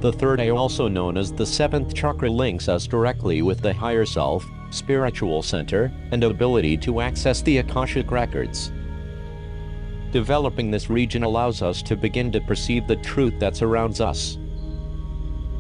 The third eye, also known as the seventh chakra, links us directly with the higher self, spiritual center, and ability to access the Akashic records. Developing this region allows us to begin to perceive the truth that surrounds us.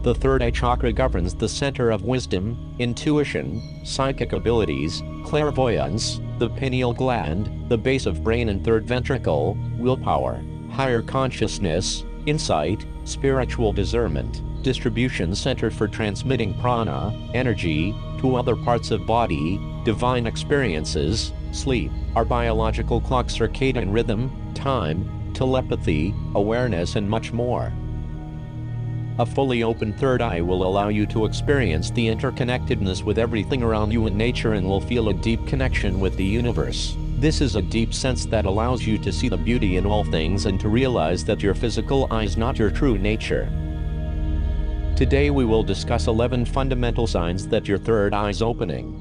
The third eye chakra governs the center of wisdom, intuition, psychic abilities, clairvoyance, the pineal gland, the base of brain and third ventricle, willpower, higher consciousness, insight, spiritual discernment, distribution center for transmitting prana, energy, to other parts of body, divine experiences, sleep, our biological clock, circadian rhythm, time, telepathy, awareness, and much more. A fully open third eye will allow you to experience the interconnectedness with everything around you in nature and will feel a deep connection with the universe. This is a deep sense that allows you to see the beauty in all things and to realize that your physical eye is not your true nature. Today we will discuss 11 fundamental signs that your third eye is opening.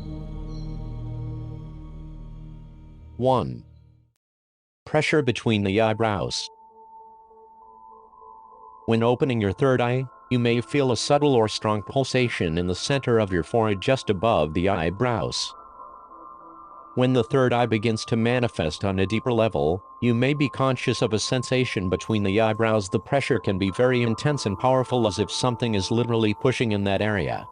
1. Pressure between the eyebrows. When opening your third eye, you may feel a subtle or strong pulsation in the center of your forehead just above the eyebrows. When the third eye begins to manifest on a deeper level, you may be conscious of a sensation between the eyebrows. The pressure can be very intense and powerful, as if something is literally pushing in that area.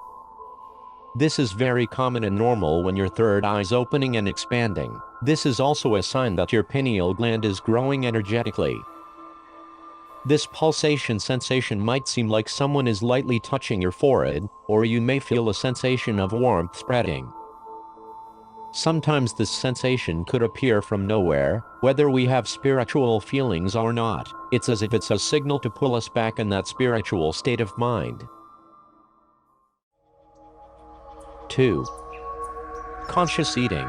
This is very common and normal when your third eye is opening and expanding. This is also a sign that your pineal gland is growing energetically. This pulsation sensation might seem like someone is lightly touching your forehead, or you may feel a sensation of warmth spreading. Sometimes this sensation could appear from nowhere, whether we have spiritual feelings or not. It's as if it's a signal to pull us back in that spiritual state of mind. 2. Conscious eating.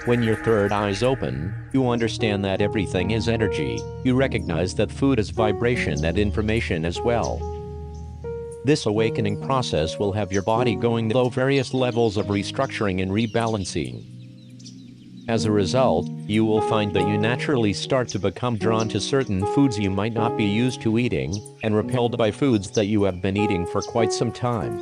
When your third eye is open, you understand that everything is energy. You recognize that food is vibration and information as well. This awakening process will have your body going through various levels of restructuring and rebalancing. As a result, you will find that you naturally start to become drawn to certain foods you might not be used to eating, and repelled by foods that you have been eating for quite some time.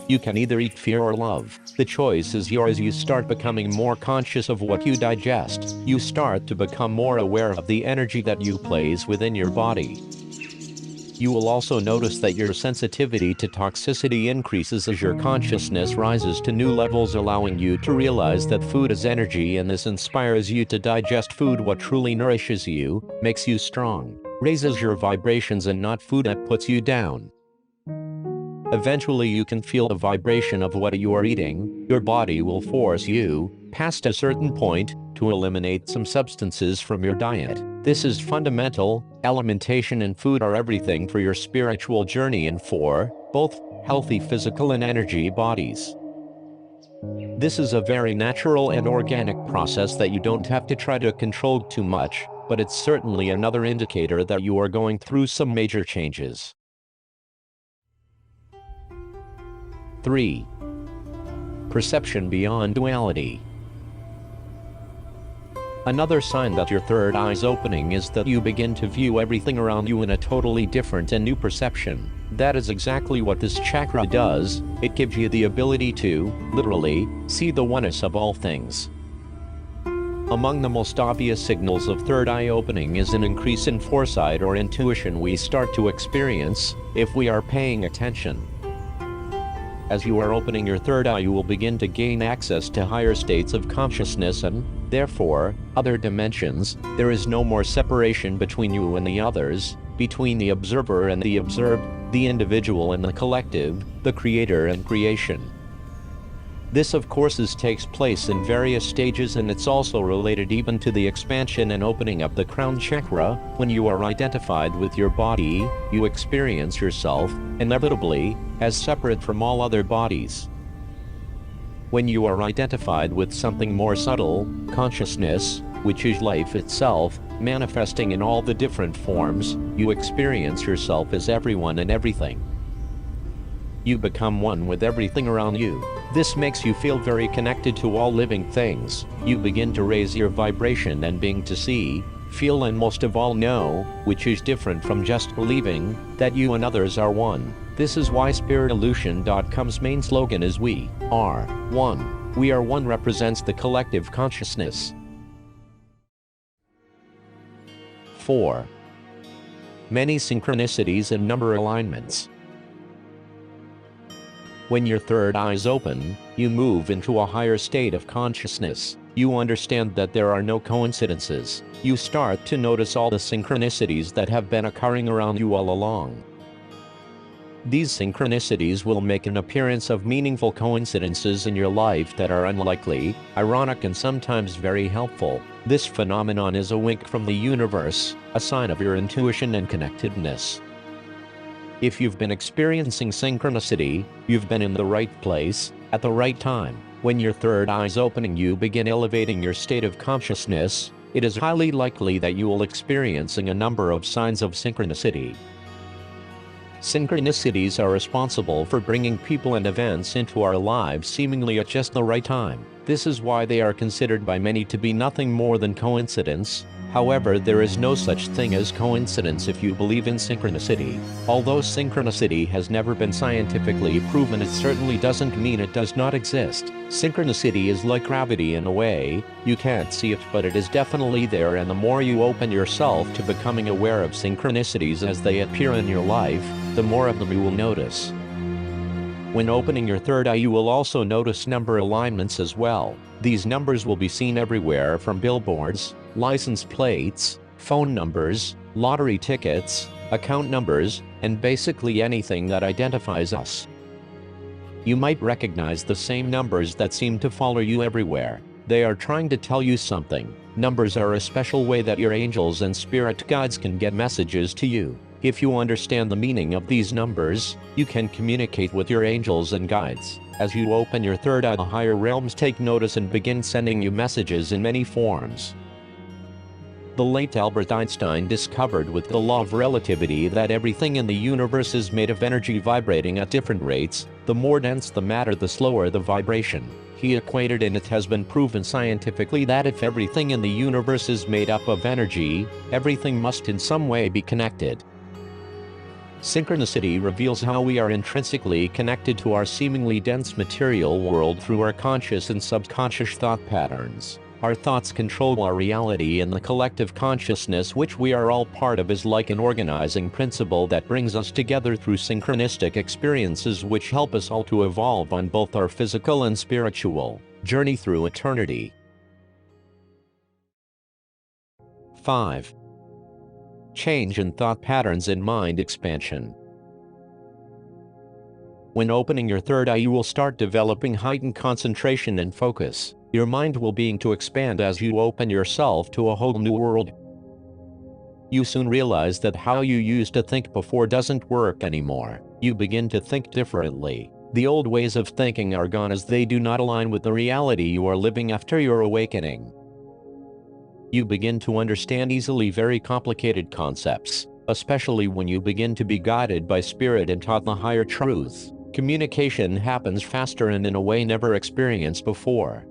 You can either eat fear or love. The choice is yours. You start becoming more conscious of what you digest. You start to become more aware of the energy that you place within your body. You will also notice that your sensitivity to toxicity increases as your consciousness rises to new levels, allowing you to realize that food is energy, and this inspires you to digest food. What truly nourishes you, makes you strong, raises your vibrations, and not food that puts you down. Eventually you can feel the vibration of what you are eating. Your body will force you, past a certain point, to eliminate some substances from your diet. This is fundamental. Alimentation and food are everything for your spiritual journey and for both healthy physical and energy bodies. This is a very natural and organic process that you don't have to try to control too much, but it's certainly another indicator that you are going through some major changes. 3. Perception beyond duality. Another sign that your third eye is opening is that you begin to view everything around you in a totally different and new perception. That is exactly what this chakra does. It gives you the ability to, literally, see the oneness of all things. Among the most obvious signals of third eye opening is an increase in foresight or intuition we start to experience if we are paying attention. As you are opening your third eye, you will begin to gain access to higher states of consciousness and, therefore, other dimensions. There is no more separation between you and the others, between the observer and the observed, the individual and the collective, the creator and creation. This of course takes place in various stages, and it's also related even to the expansion and opening of the crown chakra. When you are identified with your body, you experience yourself, inevitably, as separate from all other bodies. When you are identified with something more subtle, consciousness, which is life itself, manifesting in all the different forms, you experience yourself as everyone and everything. You become one with everything around you. This makes you feel very connected to all living things. You begin to raise your vibration and begin to see feel, and most of all know, which is different from just believing, that you and others are one. This is why SpiritIllusion.com's main slogan is "We are one." We are one represents the collective consciousness. 4. Many synchronicities and number alignments. When your third eye is open, you move into a higher state of consciousness. You understand that there are no coincidences. You start to notice all the synchronicities that have been occurring around you all along. These synchronicities will make an appearance of meaningful coincidences in your life that are unlikely, ironic, and sometimes very helpful. This phenomenon is a wink from the universe, a sign of your intuition and connectedness. If you've been experiencing synchronicity, you've been in the right place, at the right time. When your third eye is opening, you begin elevating your state of consciousness. It is highly likely that you will experiencing a number of signs of synchronicity. Synchronicities are responsible for bringing people and events into our lives seemingly at just the right time. This is why they are considered by many to be nothing more than coincidence. However, there is no such thing as coincidence if you believe in synchronicity. Although synchronicity has never been scientifically proven, it certainly doesn't mean it does not exist. Synchronicity is like gravity in a way. You can't see it, but it is definitely there, and the more you open yourself to becoming aware of synchronicities as they appear in your life, the more of them you will notice. When opening your third eye, you will also notice number alignments as well. These numbers will be seen everywhere, from billboards, license plates, phone numbers, lottery tickets, account numbers, and basically anything that identifies us. You might recognize the same numbers that seem to follow you everywhere. They are trying to tell you something. Numbers are a special way that your angels and spirit guides can get messages to you. If you understand the meaning of these numbers, you can communicate with your angels and guides. As you open your third eye, the higher realms take notice and begin sending you messages in many forms. The late Albert Einstein discovered with the law of relativity that everything in the universe is made of energy vibrating at different rates. The more dense the matter, the slower the vibration. He equated, and it has been proven scientifically, that if everything in the universe is made up of energy, everything must in some way be connected. Synchronicity reveals how we are intrinsically connected to our seemingly dense material world through our conscious and subconscious thought patterns. Our thoughts control our reality, and the collective consciousness which we are all part of is like an organizing principle that brings us together through synchronistic experiences which help us all to evolve on both our physical and spiritual journey through eternity. 5. Change in thought patterns and mind expansion. When opening your third eye, you will start developing heightened concentration and focus. Your mind will begin to expand as you open yourself to a whole new world. You soon realize that how you used to think before doesn't work anymore. You begin to think differently. The old ways of thinking are gone, as they do not align with the reality you are living after your awakening. You begin to understand easily very complicated concepts, especially when you begin to be guided by spirit and taught the higher truths. Communication happens faster and in a way never experienced before.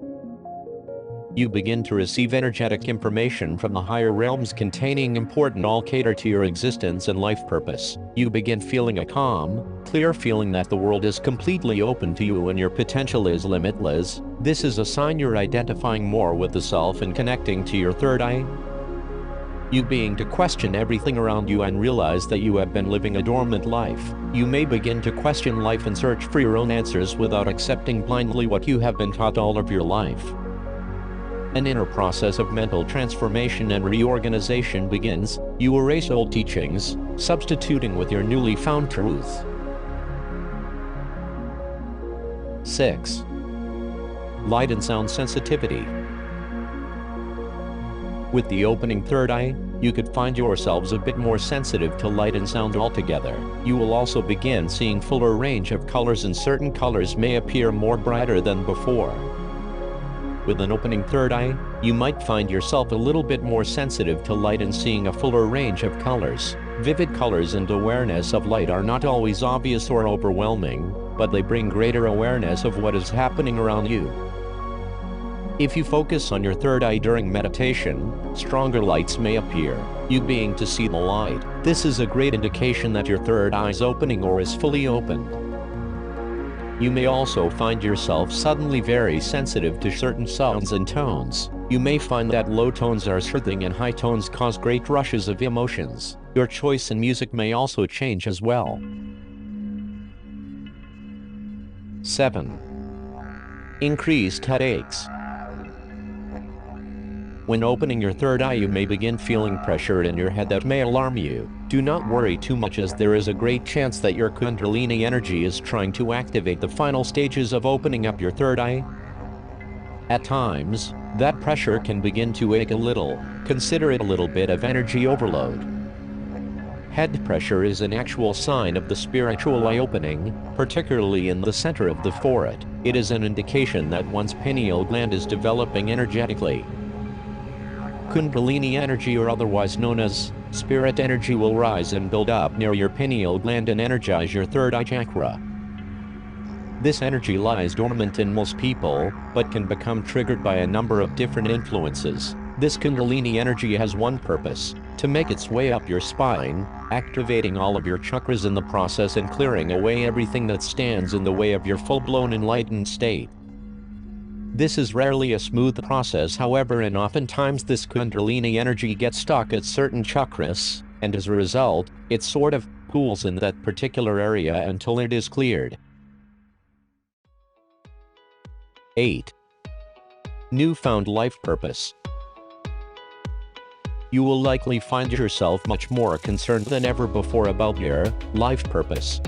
You begin to receive energetic information from the higher realms containing important all cater to your existence and life purpose. You begin feeling a calm, clear feeling that the world is completely open to you and your potential is limitless. This is a sign you're identifying more with the self and connecting to your third eye. You begin to question everything around you and realize that you have been living a dormant life. You may begin to question life and search for your own answers without accepting blindly what you have been taught all of your life. An inner process of mental transformation and reorganization begins. You erase old teachings, substituting with your newly found truth. 6. Light and sound sensitivity. With the opening third eye, you could find yourselves a bit more sensitive to light and sound altogether. You will also begin seeing fuller range of colors, and certain colors may appear more brighter than before. With an opening third eye, you might find yourself a little bit more sensitive to light and seeing a fuller range of colors. Vivid colors and awareness of light are not always obvious or overwhelming, but they bring greater awareness of what is happening around you. If you focus on your third eye during meditation, stronger lights may appear, you being to see the light. This is a great indication that your third eye is opening or is fully opened. You may also find yourself suddenly very sensitive to certain sounds and tones. You may find that low tones are soothing and high tones cause great rushes of emotions. Your choice in music may also change as well. 7. Increased headaches. When opening your third eye, you may begin feeling pressure in your head that may alarm you. Do not worry too much, as there is a great chance that your Kundalini energy is trying to activate the final stages of opening up your third eye. At times, that pressure can begin to ache a little. Consider it a little bit of energy overload. Head pressure is an actual sign of the spiritual eye opening, particularly in the center of the forehead. It is an indication that one's pineal gland is developing energetically. Kundalini energy, or otherwise known as spirit energy, will rise and build up near your pineal gland and energize your third eye chakra. This energy lies dormant in most people, but can become triggered by a number of different influences. This Kundalini energy has one purpose: to make its way up your spine, activating all of your chakras in the process and clearing away everything that stands in the way of your full-blown enlightened state. This is rarely a smooth process, however, and oftentimes this Kundalini energy gets stuck at certain chakras, and as a result, it sort of pools in that particular area until it is cleared. 8. Newfound life purpose. You will likely find yourself much more concerned than ever before about your life purpose.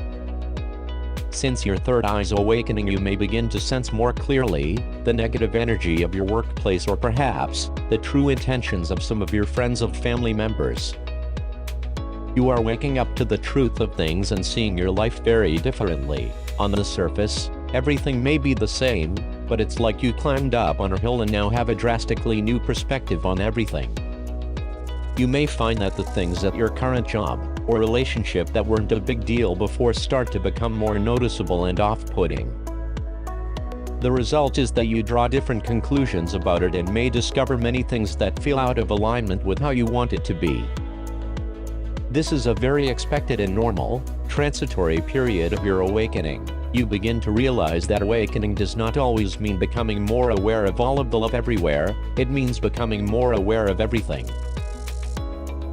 Since your third eye's awakening, you may begin to sense more clearly the negative energy of your workplace, or perhaps the true intentions of some of your friends or family members. You are waking up to the truth of things and seeing your life very differently. On the surface, everything may be the same, but it's like you climbed up on a hill and now have a drastically new perspective on everything. You may find that the things at your current job or relationship that weren't a big deal before start to become more noticeable and off-putting. The result is that you draw different conclusions about it and may discover many things that feel out of alignment with how you want it to be. This is a very expected and normal, transitory period of your awakening. You begin to realize that awakening does not always mean becoming more aware of all of the love everywhere. It means becoming more aware of everything.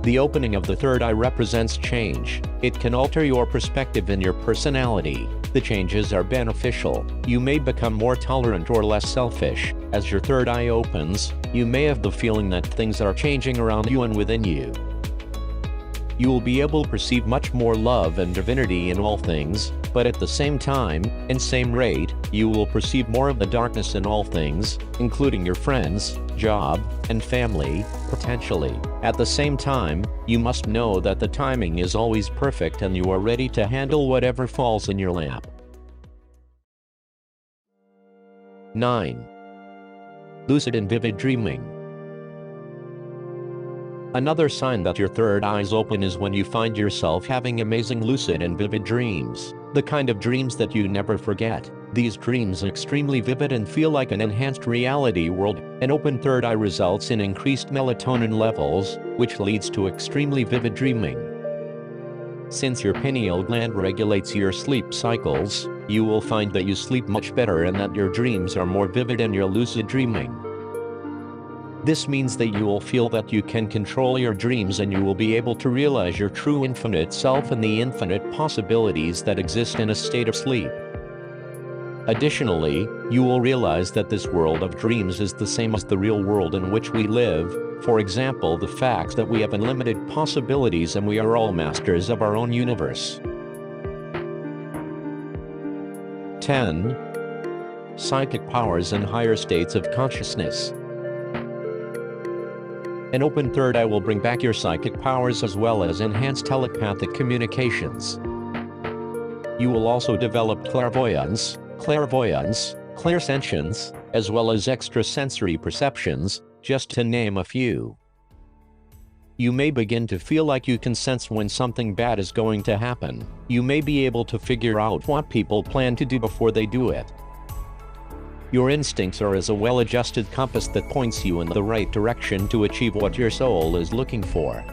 The opening of the third eye represents change. It can alter your perspective and your personality. The changes are beneficial. You may become more tolerant or less selfish. As your third eye opens, you may have the feeling that things are changing around you and within you. You will be able to perceive much more love and divinity in all things, but at the same time, and same rate, you will perceive more of the darkness in all things, including your friends, job, and family, potentially. At the same time, you must know that the timing is always perfect and you are ready to handle whatever falls in your lap. 9. Lucid and vivid dreaming. Another sign that your third eye is open is when you find yourself having amazing lucid and vivid dreams. The kind of dreams that you never forget. These dreams are extremely vivid and feel like an enhanced reality world. An open third eye results in increased melatonin levels, which leads to extremely vivid dreaming. Since your pineal gland regulates your sleep cycles, you will find that you sleep much better and that your dreams are more vivid in your lucid dreaming. This means that you will feel that you can control your dreams and you will be able to realize your true infinite self and the infinite possibilities that exist in a state of sleep. Additionally, you will realize that this world of dreams is the same as the real world in which we live. For example, the fact that we have unlimited possibilities and we are all masters of our own universe. 10. Psychic powers and higher states of consciousness. An open third eye will bring back your psychic powers as well as enhance telepathic communications. You will also develop clairvoyance, clairsentience, as well as extrasensory perceptions, just to name a few. You may begin to feel like you can sense when something bad is going to happen. You may be able to figure out what people plan to do before they do it. Your instincts are as a well-adjusted compass that points you in the right direction to achieve what your soul is looking for.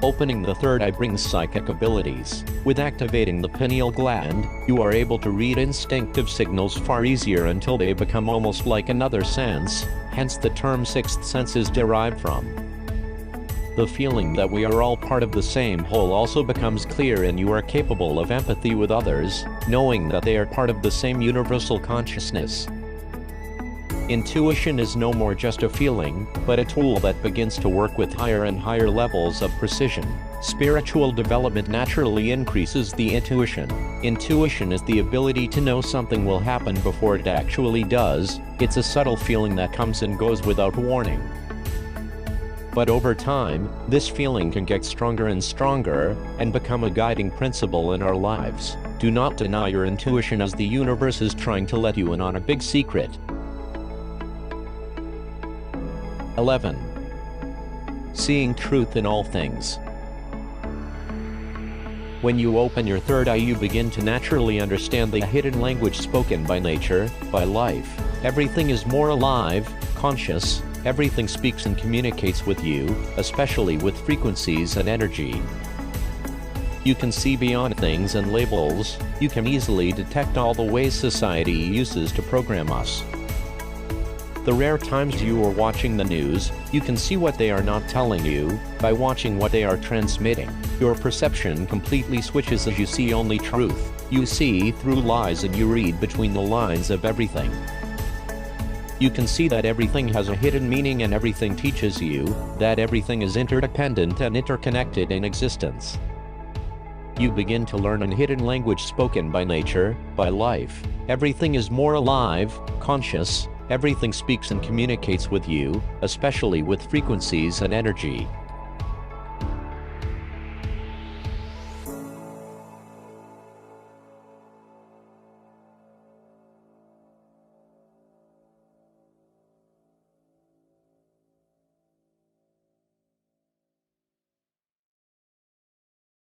Opening the third eye brings psychic abilities. With activating the pineal gland, you are able to read instinctive signals far easier until they become almost like another sense, hence the term sixth sense is derived from. The feeling that we are all part of the same whole also becomes clear, and you are capable of empathy with others, knowing that they are part of the same universal consciousness. Intuition is no more just a feeling, but a tool that begins to work with higher and higher levels of precision. Spiritual development naturally increases the intuition. Intuition is the ability to know something will happen before it actually does. It's a subtle feeling that comes and goes without warning. But over time, this feeling can get stronger and stronger, and become a guiding principle in our lives. Do not deny your intuition, as the universe is trying to let you in on a big secret. 11. Seeing truth in all things. When you open your third eye, you begin to naturally understand the hidden language spoken by nature, by life. Everything is more alive, conscious. Everything speaks and communicates with you, especially with frequencies and energy. You can see beyond things and labels. You can easily detect all the ways society uses to program us. The rare times you are watching the news, you can see what they are not telling you. By watching what they are transmitting, your perception completely switches as you see only truth. You see through lies and you read between the lines of everything. You can see that everything has a hidden meaning, and everything teaches you that everything is interdependent and interconnected in existence. You begin to learn a hidden language spoken by nature, by life. Everything is more alive, conscious. Everything speaks and communicates with you, especially with frequencies and energy.